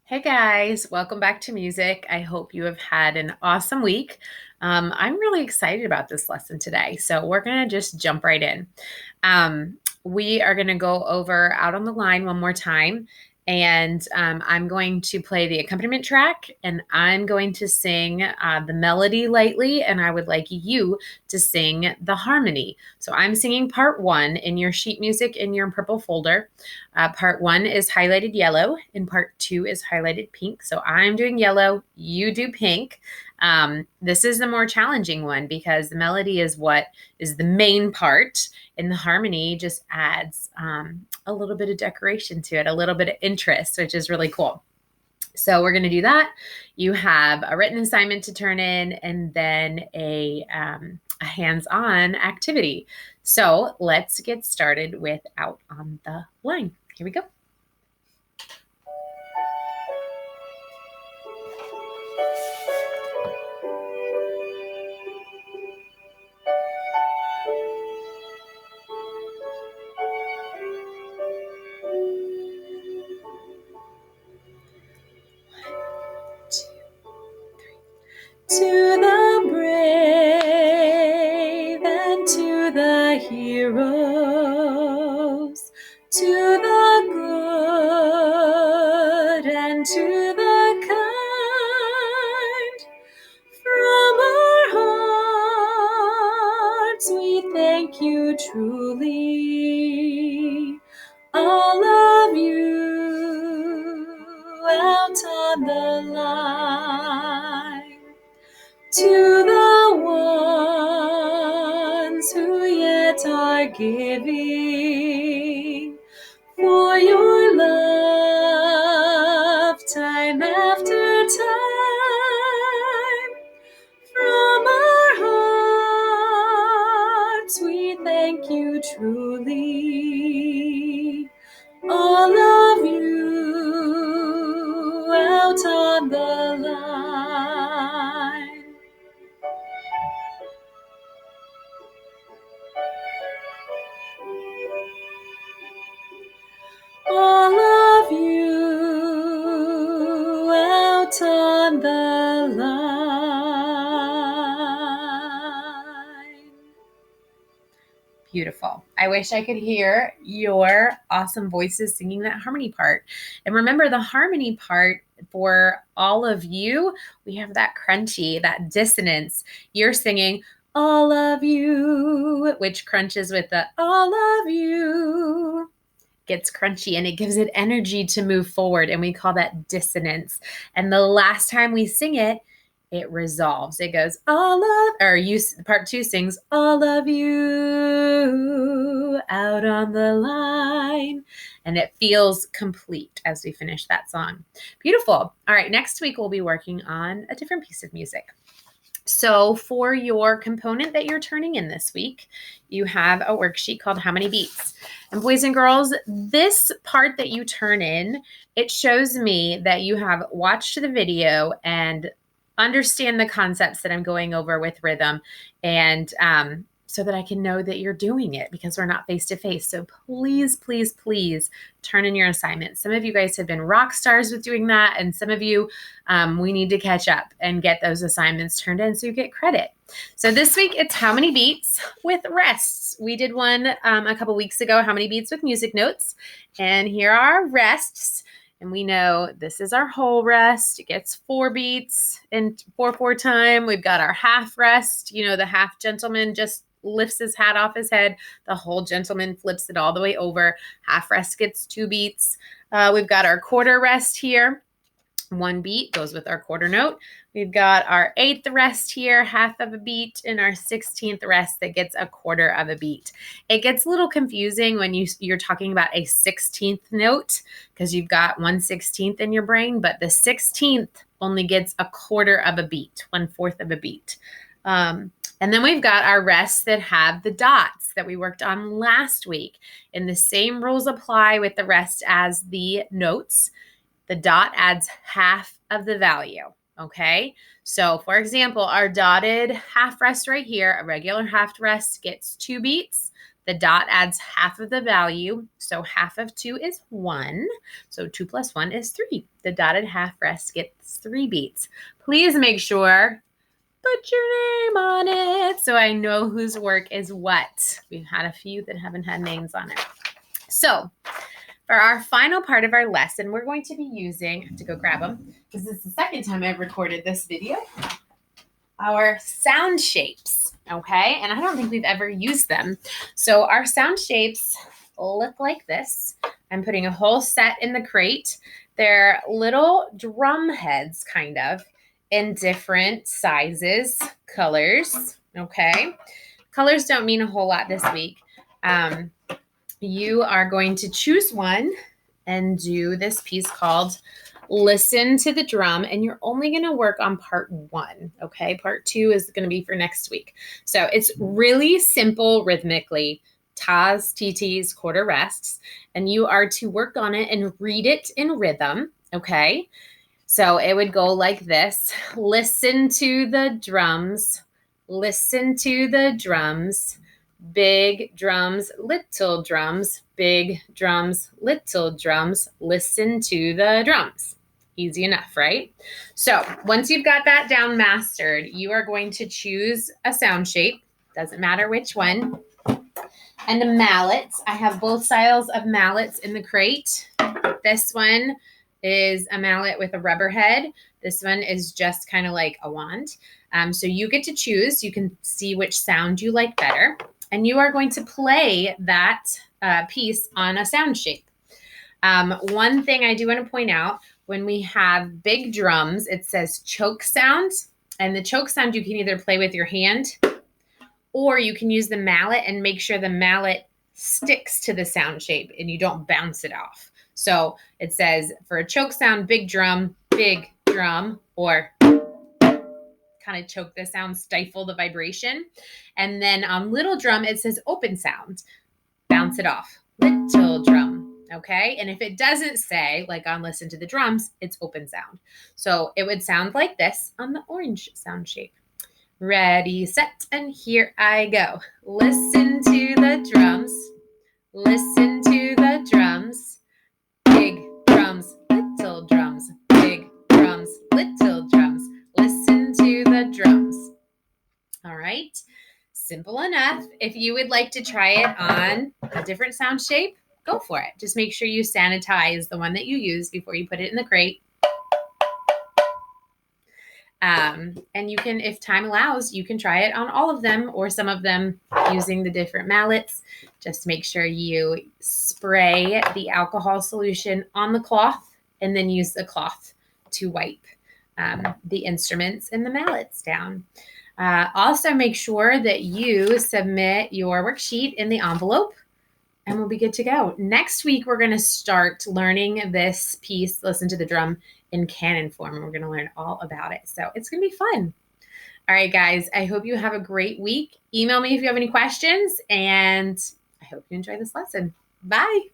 Hey guys, welcome back to music. I hope you have had an awesome week. I'm really excited about this lesson today, so we're going to just jump right in. We are going to go over Out on the Line one more time, and I'm going to play the accompaniment track, and I'm going to sing the melody lightly, and I would like you to sing the harmony. So I'm singing part one in your sheet music in your purple folder. Part one is highlighted yellow, and part two is highlighted pink. So I'm doing yellow, you do pink. This is the more challenging one because the melody is what is the main part, and the harmony just adds a little bit of decoration to it, a little bit of interest, which is really cool. So we're going to do that. You have a written assignment to turn in and then a hands-on activity. So let's get started with Out on the Line. Here we go. To the brave and to the heroes, to the good and to the kind, from our hearts we thank you truly, all of you out on the line. To the ones who yet are giving for your love time after time, from our hearts we thank you truly, all of you out on the line. All of you out on the line. Beautiful. I wish I could hear your awesome voices singing that harmony part. And remember, the harmony part for all of you, we have that crunchy, that dissonance. You're singing all of you, which crunches with the all of you. Gets crunchy and it gives it energy to move forward. And we call that dissonance. And the last time we sing it, it resolves. It goes, all of, or you, part two sings, all of you out on the line. And it feels complete as we finish that song. Beautiful. All right, next week we'll be working on a different piece of music. So for your component that you're turning in this week, you have a worksheet called How Many Beats? And boys and girls, this part that you turn in, it shows me that you have watched the video and understand the concepts that I'm going over with rhythm, and so that I can know that you're doing it because we're not face to face. So please, please, please turn in your assignments. Some of you guys have been rock stars with doing that, and some of you, we need to catch up and get those assignments turned in so you get credit. So this week it's How Many Beats with rests. We did one a couple weeks ago, How Many Beats with music notes, and here are our rests. And we know this is our whole rest. It gets 4 beats in 4/4 time. We've got our half rest. You know, the half gentleman just lifts his hat off his head. The whole gentleman flips it all the way over. Half rest gets 2 beats. We've got our quarter rest here. 1 beat goes with our quarter note. We've got our 8th rest here, half of a beat, and our 16th rest that gets a quarter of a beat. It gets a little confusing when you're talking about a 16th note because you've got 1/16 in your brain, but the 16th only gets a quarter of a beat, 1/4 of a beat. And then we've got our rests that have the dots that we worked on last week. And the same rules apply with the rest as the notes. The dot adds half of the value, okay? So for example, our dotted half rest right here, a regular half rest gets 2 beats. The dot adds half of the value. So half of 2 is 1. So 2 plus 1 is 3. The dotted half rest gets 3 beats. Please make sure, put your name on it so I know whose work is what. We've had a few that haven't had names on it. So for our final part of our lesson, we're going to be using, I have to go grab them, because this is the second time I've recorded this video, our sound shapes, okay? And I don't think we've ever used them. So our sound shapes look like this. I'm putting a whole set in the crate. They're little drum heads, kind of, in different sizes, colors, okay? Colors don't mean a whole lot this week. You are going to choose one and do this piece called Listen to the Drum, and you're only going to work on part 1, okay? Part 2 is going to be for next week. So it's really simple rhythmically, tas, TTs, quarter rests, and you are to work on it and read it in rhythm, okay? So it would go like this. Listen to the drums. Listen to the drums. Big drums, little drums, big drums, little drums. Listen to the drums. Easy enough, right? So once you've got that down mastered, you are going to choose a sound shape. Doesn't matter which one. And a mallet. I have both styles of mallets in the crate. This one is a mallet with a rubber head. This one is just kind of like a wand. So you get to choose. You can see which sound you like better. And you are going to play that piece on a sound shape. One thing I do want to point out, when we have big drums, it says choke sound. And the choke sound you can either play with your hand or you can use the mallet and make sure the mallet sticks to the sound shape and you don't bounce it off. So it says for a choke sound, big drum, or kind of choke the sound, stifle the vibration. And then on little drum, it says open sound, bounce it off, little drum, okay? And if it doesn't say, like on Listen to the Drums, it's open sound. So it would sound like this on the orange sound shape. Ready, set, and here I go. Listen to the drums, listen to the drums, big drums, little drums, big drums, little drums. Listen to the drums. All right, simple enough. If you would like to try it on a different sound shape, go for it. Just make sure you sanitize the one that you use before you put it in the crate. And you can, if time allows, you can try it on all of them or some of them using the different mallets. Just make sure you spray the alcohol solution on the cloth and then use the cloth to wipe the instruments and the mallets down. Also make sure that you submit your worksheet in the envelope and we'll be good to go. Next week, we're going to start learning this piece, Listen to the Drum, in canon form. And we're going to learn all about it. So it's going to be fun. All right, guys, I hope you have a great week. Email me if you have any questions, and I hope you enjoy this lesson. Bye.